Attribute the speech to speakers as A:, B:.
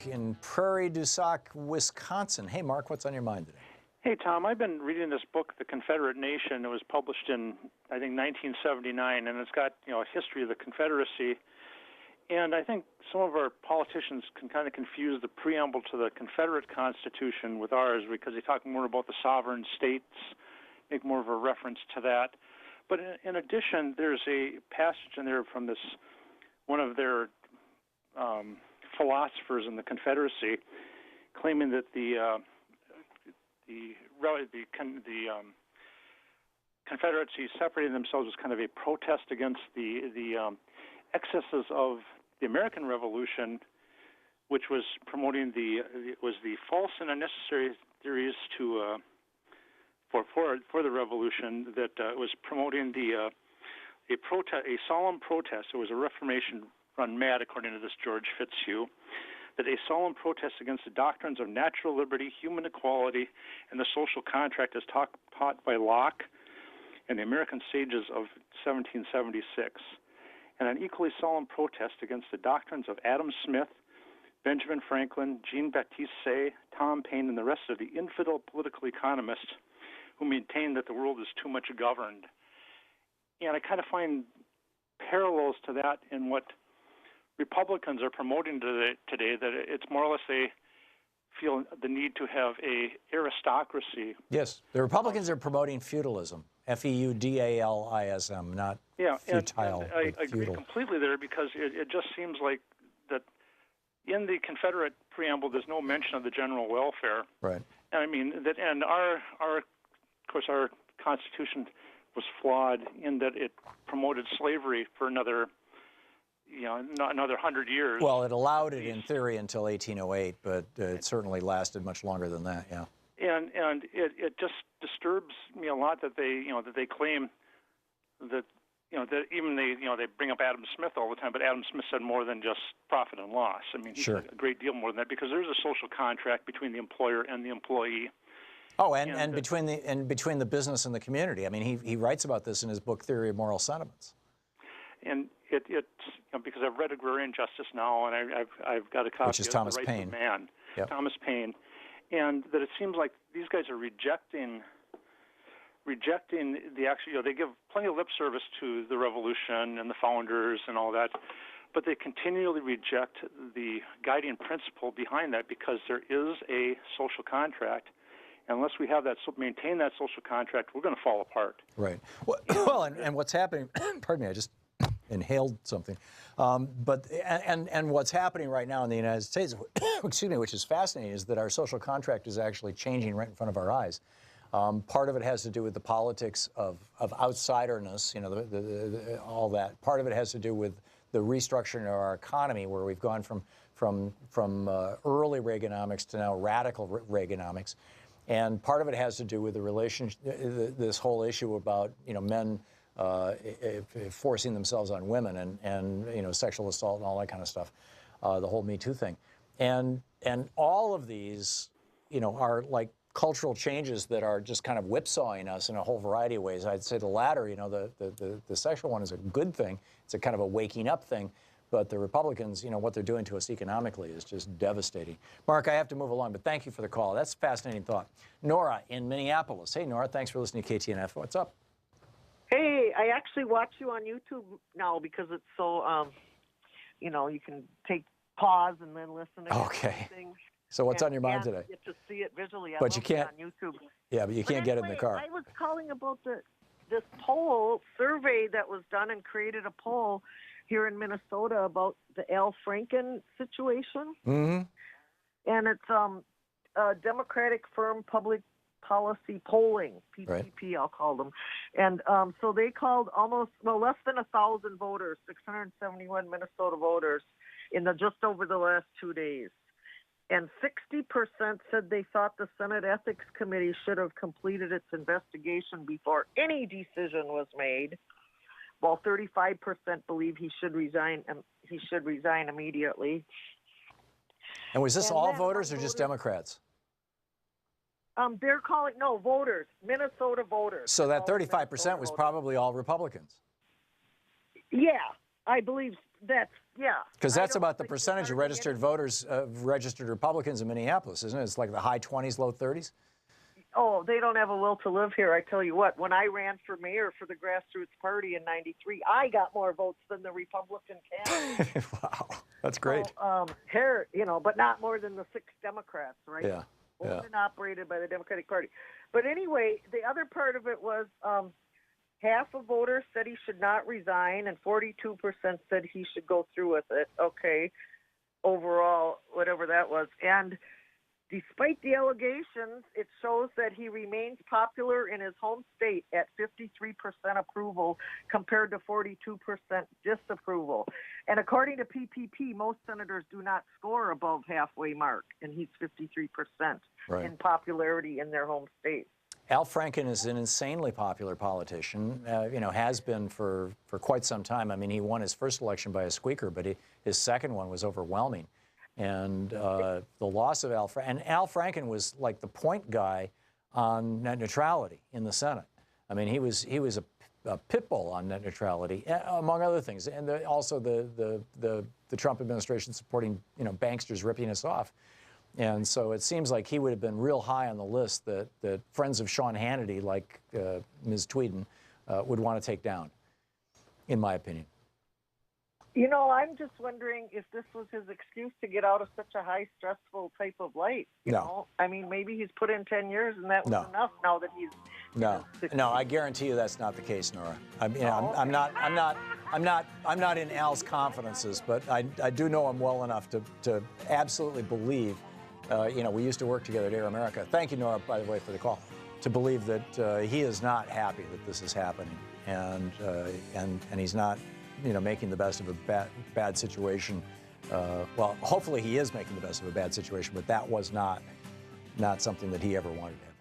A: in Prairie du Sac, Wisconsin. Hey, Mark, what's on your mind today?
B: Hey, Tom, I've been reading this book, The Confederate Nation. It was published in, I think, 1979, and it's got, a history of the Confederacy. And I think some of our politicians can kind of confuse the preamble to the Confederate Constitution with ours because they talk more about the sovereign states, make more of a reference to that. But in addition, there's a passage in there from one of their philosophers in the Confederacy, claiming that the Confederacy separated themselves as kind of a protest against the excesses of the American Revolution, which was promoting the false and unnecessary theories for the Revolution, that was promoting a solemn protest. It was a Reformation run mad, according to this George Fitzhugh, that a solemn protest against the doctrines of natural liberty, human equality, and the social contract as taught by Locke and the American sages of 1776, and an equally solemn protest against the doctrines of Adam Smith, Benjamin Franklin, Jean-Baptiste Say, Tom Paine, and the rest of the infidel political economists who maintain that the world is too much governed. And I kind of find parallels to that in what Republicans are promoting today, that it's more or less they feel the need to have a aristocracy.
A: Yes, the Republicans are promoting feudalism, Feudalism, not futile.
B: And I agree completely there, because it just seems like that in the Confederate preamble there's no mention of the general welfare.
A: Right.
B: And I mean that, and our Constitution was flawed in that it promoted slavery for another 100 years.
A: Well, it allowed it in theory until 1808, but it certainly lasted much longer than that. Yeah.
B: And it just disturbs me a lot that they claim that that even they bring up Adam Smith all the time, but Adam Smith said more than just profit and loss. I mean, he said a great deal more than that, because there's a social contract between the employer and the employee.
A: Oh, and between the business and the community. I mean, he writes about this in his book Theory of Moral Sentiments.
B: And it's because I've read Agrarian Justice now, and I've got a copy
A: which is
B: of
A: Thomas
B: The Rights
A: Paine.
B: of Man,
A: Yep.
B: Thomas Paine, and that it seems like these guys are rejecting the actual. They give plenty of lip service to the Revolution and the founders and all that, but they continually reject the guiding principle behind that, because there is a social contract. Unless we have maintain that social contract, we're going to fall apart.
A: Right. Well, and what's happening? Pardon me, I just inhaled something. But what's happening right now in the United States, excuse me, which is fascinating, is that our social contract is actually changing right in front of our eyes. Part of it has to do with the politics of outsiderness, all that. Part of it has to do with the restructuring of our economy, where we've gone from early Reaganomics to now radical Reaganomics. And part of it has to do with the relationship, this whole issue about men forcing themselves on women and sexual assault and all that kind of stuff, the whole Me Too thing, and all of these are like cultural changes that are just kind of whipsawing us in a whole variety of ways. I'd say the latter, the sexual one, is a good thing. It's a kind of a waking up thing. But the Republicans, what they're doing to us economically is just devastating. Mark, I have to move along, but thank you for the call. That's a fascinating thought. Nora in Minneapolis. Hey, Nora, thanks for listening to KTNF. What's up?
C: Hey, I actually watch you on YouTube now because it's so, you can pause and then listen to everything.
A: So what's on your mind today?
C: You get to see it visually.
A: But you can't
C: on YouTube.
A: Yeah, but you can't get it in the car.
C: I was calling about this poll survey that was done and created a poll here in Minnesota about the Al Franken situation. Mm-hmm. And it's a Democratic Firm Public Policy Polling, PPP, right. I'll call them. And so they called less than 1,000 voters, 671 Minnesota voters, in just over the last 2 days. And 60% said they thought the Senate Ethics Committee should have completed its investigation before any decision was made, while 35% believe he should resign immediately.
A: And was this all voters or just Democrats?
C: They're calling, no, voters, Minnesota voters.
A: So that 35% was probably all Republicans.
C: Yeah, I believe that's Yeah.
A: Because that's
C: I don't
A: about the
C: think
A: percentage of
C: hardly
A: registered voters, registered Republicans in Minneapolis, isn't it? It's like the high 20s, low 30s.
C: Oh, they don't have a will to live here. I tell you what, when I ran for mayor for the Grassroots Party in '93, I got more votes than the Republican candidate.
A: Wow, that's great.
C: So, here, but not more than the 6 Democrats, right?
A: Yeah.
C: Owned and operated by the Democratic Party. But anyway, the other part of it was half of voters said he should not resign, and 42% said he should go through with it. Okay, overall, whatever that was. And despite the allegations, it shows that he remains popular in his home state at 53% approval compared to 42% disapproval. And according to PPP, most senators do not score above halfway mark, and he's 53% in popularity in their home state.
A: Al Franken is an insanely popular politician, has been for quite some time. I mean, he won his first election by a squeaker, but his second one was overwhelming. And the loss of Al Franken was like the point guy on net neutrality in the Senate. I mean, he was a pit bull on net neutrality, among other things, and also the Trump administration supporting banksters ripping us off. And so it seems like he would have been real high on the list that friends of Sean Hannity, like Ms. Tweeden, would want to take down, in my opinion.
C: I'm just wondering if this was his excuse to get out of such a high, stressful type of life. You know? I mean, maybe he's put in 10 years and that was enough now that he's...
A: No, I guarantee you that's not the case, Nora. I'm not in Al's confidences, but I do know him well enough to absolutely believe, we used to work together at Air America. Thank you, Nora, by the way, for the call. To believe that he is not happy that this is happening, and he's not, making the best of a bad situation. Well, hopefully he is making the best of a bad situation, but that was not something that he ever wanted to have.